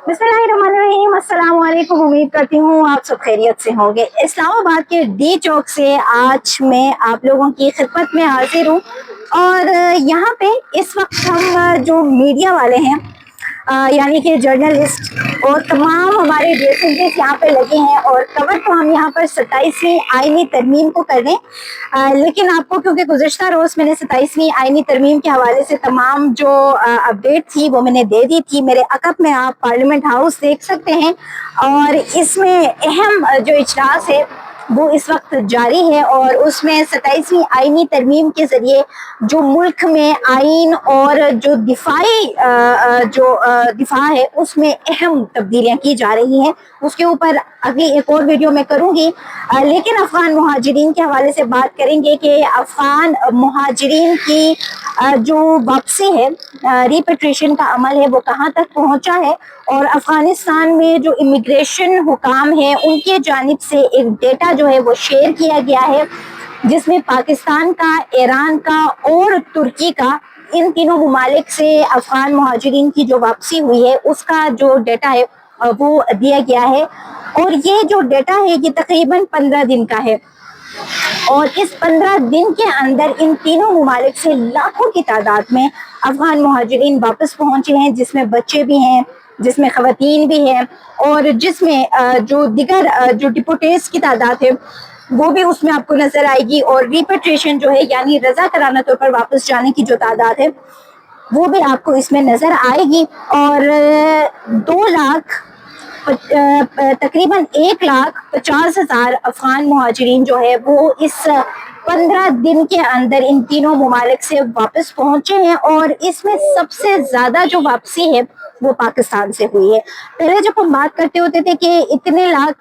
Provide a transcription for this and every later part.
बिस्मिल्लाहिर्रहमानिर्रहीम, अस्सलाम वालेकुम। उम्मीद करती हूँ आप सब खैरियत से होंगे। इस्लामाबाद के डी चौक से आज मैं आप लोगों की खिदमत में हाजिर हूँ और यहाँ पे इस वक्त हम जो मीडिया वाले हैं यानी कि जर्नलिस्ट और तमाम हमारे डेस्क यहाँ पे लगे हैं और कवर तो हम यहाँ पर 27वीं आईनी तरमीम को कर रहे हैं। लेकिन आपको क्योंकि गुज़श्ता रोज मैंने 27वीं आईनी तरमीम के हवाले से तमाम जो अपडेट थी वो मैंने दे दी थी। मेरे अकब में आप पार्लियामेंट हाउस देख सकते हैं और इसमें अहम जो इजलास है वो इस वक्त जारी है और उसमें 27वीं आईनी तरमीम के जरिए जो मुल्क में आइन और जो दिफा है उसमें अहम तब्दीलियां की जा रही हैं। उसके ऊपर अगली एक और वीडियो में करूंगी। लेकिन अफगान मुहाजिरीन के हवाले से बात करेंगे कि अफगान मुहाजिरीन की जो वापसी है, रिपेट्रिएशन का अमल है, वो कहाँ तक पहुंचा है और अफगानिस्तान में जो इमिग्रेशन हुकाम है उनके जानिब से एक डेटा जो है वो शेयर किया गया है जिसमें पाकिस्तान का, ईरान का और तुर्की का, इन तीनों ममालिक से अफगान मुहाजिरीन की जो वापसी हुई है उसका जो डेटा है वो दिया गया है। और ये जो डेटा है ये तकरीबन 15 दिन का है और इस 15 दिन के अंदर इन तीनों ममालिक से लाखों की तादाद में अफगान मुहाजिरीन वापस पहुंचे हैं, जिसमें बच्चे भी हैं, जिसमें खवातीन भी हैं और जिसमें जो दिगर जो डिपोटेस की तादाद है वो भी उसमें आपको नजर आएगी। और रिपेट्रिएशन जो है यानी रजा कराना तौर पर वापस जाने की जो तादाद है वो भी आपको इसमें नजर आएगी। और 2 लाख तकरीबन 1,50,000 अफगान मुहाजिरीन जो है वो इस 15 दिन के अंदर इन तीनों ममालिक से वापस पहुंचे हैं और इसमें सबसे ज्यादा जो वापसी है वो पाकिस्तान से हुई है। पहले जब हम बात करते होते थे कि इतने लाख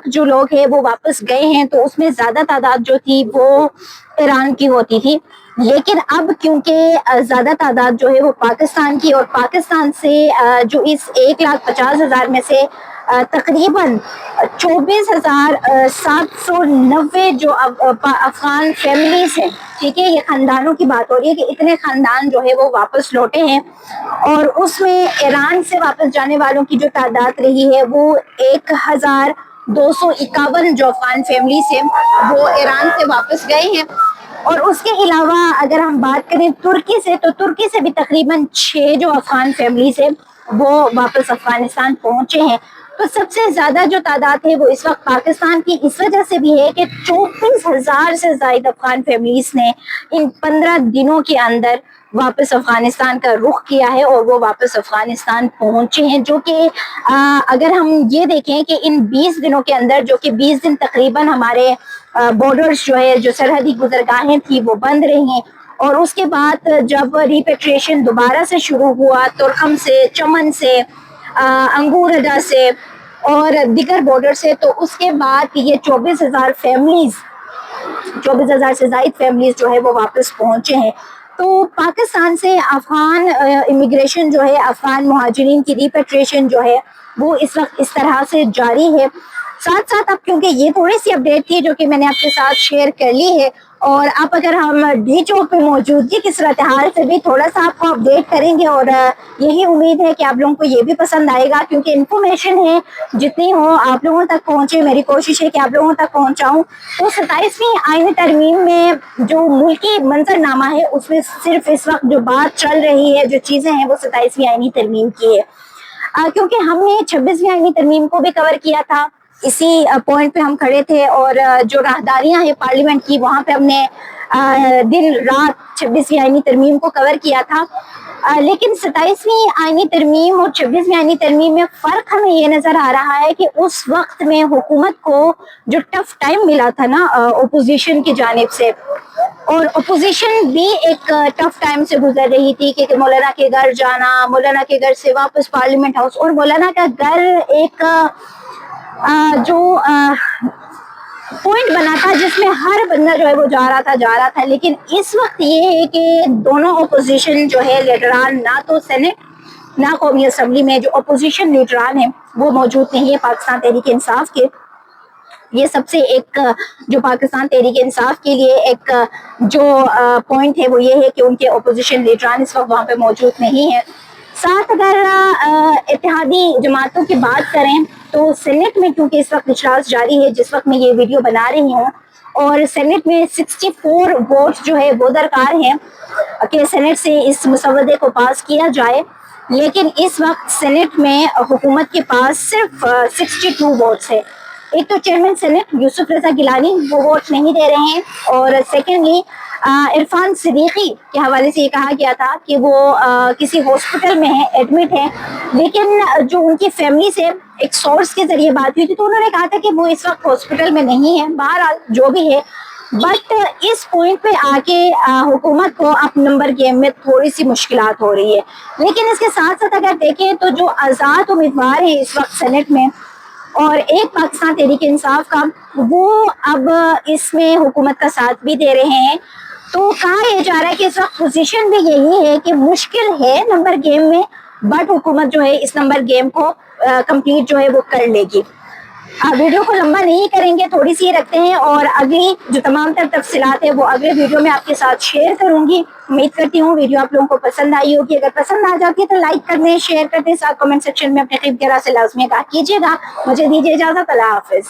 जो लोग हैं वो वापस गए हैं तो उसमें ज्यादा तादाद जो थी वो ईरान की होती थी, लेकिन अब क्योंकि ज्यादा तादाद जो है वो पाकिस्तान की और पाकिस्तान से जो इस 1,50,000 में से तकरीबन 24,790 जो अफगान फैमिलीज है, ठीक है, ये खानदानों की बात हो रही है कि इतने खानदान जो है वो वापस लौटे हैं और उसमें ईरान से वापस जाने वालों की जो तादाद रही है वो 1,251 जो अफगान फैमिलीज है वो ईरान से वापस गए हैं। और उसके अलावा अगर हम बात करें तुर्की से, तो तुर्की से भी तकरीबन 6 जो अफगान फैमिलीज है वो वापस अफगानिस्तान पहुंचे हैं। तो सबसे ज्यादा जो तादाद है वो इस वक्त पाकिस्तान की इस वजह से भी है कि 34,000 से ज्यादा अफगान फैमिलीज ने इन 15 दिनों के अंदर वापस अफगानिस्तान का रुख किया है और वो वापस अफगानिस्तान पहुंचे हैं। जो कि अगर हम ये देखें कि इन 20 दिनों के अंदर, जो कि 20 दिन तकरीबन हमारे बॉर्डर्स जो है, जो सरहदी गुजरगाहें थी वो बंद रही हैं और उसके बाद जब रिपेट्रिएशन दोबारा से शुरू हुआ तुर्कम से, चमन से, अंगूरदा से और दिगर बॉर्डर से, तो उसके बाद ये 24,000 फैमिलीज, 24,000 से ज्यादा फैमिलीज जो है वो वापस पहुंचे हैं। तो पाकिस्तान से अफगान इमिग्रेशन जो है, अफगान मुहाजिरीन की रिपेट्रिएशन जो है वो इस वक्त इस तरह से जारी है। साथ साथ अब क्योंकि ये थोड़ी सी अपडेट थी जो कि मैंने आपके साथ शेयर कर ली है और अब अगर हम डी चौक पे मौजूदगी की सूरत हाल से भी थोड़ा सा आपको अपडेट करेंगे और यही उम्मीद है कि आप लोगों को ये भी पसंद आएगा, क्योंकि इन्फॉर्मेशन है जितनी हो आप लोगों तक पहुंचे, मेरी कोशिश है कि आप लोगों तक पहुंचाऊं। तो 27वीं आईनी तरमीम में जो मुल्की मंजरनामा है उसमें सिर्फ इस वक्त जो बात चल रही है, जो चीजें हैं वो 27वीं आईनी तरमीम की है, क्योंकि हमने 26वीं आईनी तरमीम को भी कवर किया था। इसी पॉइंट पे हम खड़े थे और जो राहदारियां हैं पार्लियामेंट की वहां पे हमने दिन रात 26वीं आईनी तरमीम को कवर किया था। लेकिन 27वीं आईनी तरमीम और 26वीं आईनी तरमीम में फर्क हमें ये नजर आ रहा है कि उस वक्त में हुकूमत को जो टफ टाइम मिला था ना ओपोजिशन की जानिब से, और अपोजिशन भी एक टफ टाइम से गुजर रही थी कि मौलाना के घर जाना, मौलाना के घर से वापस पार्लियामेंट हाउस, और मौलाना का घर एक जो पॉइंट बना था जिसमें हर बंदा जो है वो जा रहा था। लेकिन इस वक्त ये है कि दोनों अपोजिशन जो है लीडरान, ना तो सेनेट ना कौमी असम्बली में जो अपोजिशन लीडरान है वो मौजूद नहीं है पाकिस्तान तहरीक इंसाफ के। ये सबसे एक जो पाकिस्तान तहरीक इंसाफ के लिए एक जो पॉइंट है वो ये है कि उनके अपोजिशन लीडरान इस वक्त वहाँ पे मौजूद नहीं है। साथ अगर इत्तेहादी जमातों की बात करें तो सेनेट में क्योंकि इस वक्त इजलास जारी है जिस वक्त मैं ये वीडियो बना रही हूँ, और सेनेट में 64 वोट जो है वो दरकार हैं कि सेनेट से इस मसवदे को पास किया जाए, लेकिन इस वक्त सेनेट में हुकूमत के पास सिर्फ 62 वोट्स है। एक तो चेयरमैन सेनेट यूसुफ रजा गिलानी वो वोट नहीं दे रहे हैं, और सेकेंडली इरफान सिद्दीकी के हवाले से ये कहा गया था कि वो किसी हॉस्पिटल में है, एडमिट है, लेकिन जो उनकी फैमिली से एक सोर्स के जरिए बात हुई थी तो उन्होंने कहा था कि वो इस वक्त हॉस्पिटल में नहीं है। बहरहाल जो भी है, बट इस पॉइंट पे आके हुकूमत को अब नंबर गेम में थोड़ी सी मुश्किलात हो रही है। लेकिन इसके साथ साथ अगर देखें तो जो आज़ाद उम्मीदवार हैं इस वक्त सेनेट में और एक पाकिस्तान तहरीक इंसाफ का, वो अब इसमें हुकूमत का साथ भी दे रहे हैं। तो कहा यह जा रहा है कि इस वक्त पोजीशन भी यही है कि मुश्किल है नंबर गेम में, बट हुकूमत जो है इस नंबर गेम को कंप्लीट जो है वो कर लेगी। वीडियो को लंबा नहीं करेंगे, थोड़ी सी रखते हैं और अगली जो तमाम तर तफसीलात है वो अगले वीडियो में आपके साथ शेयर करूंगी। उम्मीद करती हूँ वीडियो आप लोगों को पसंद आई होगी। अगर पसंद आ जाती है तो लाइक कर दें, शेयर कर दें, साथ कमेंट सेक्शन में अपने टिप से लाजमी आगाह कीजिएगा। मुझे दीजिए इजाजत, अल्लाह हाफिज।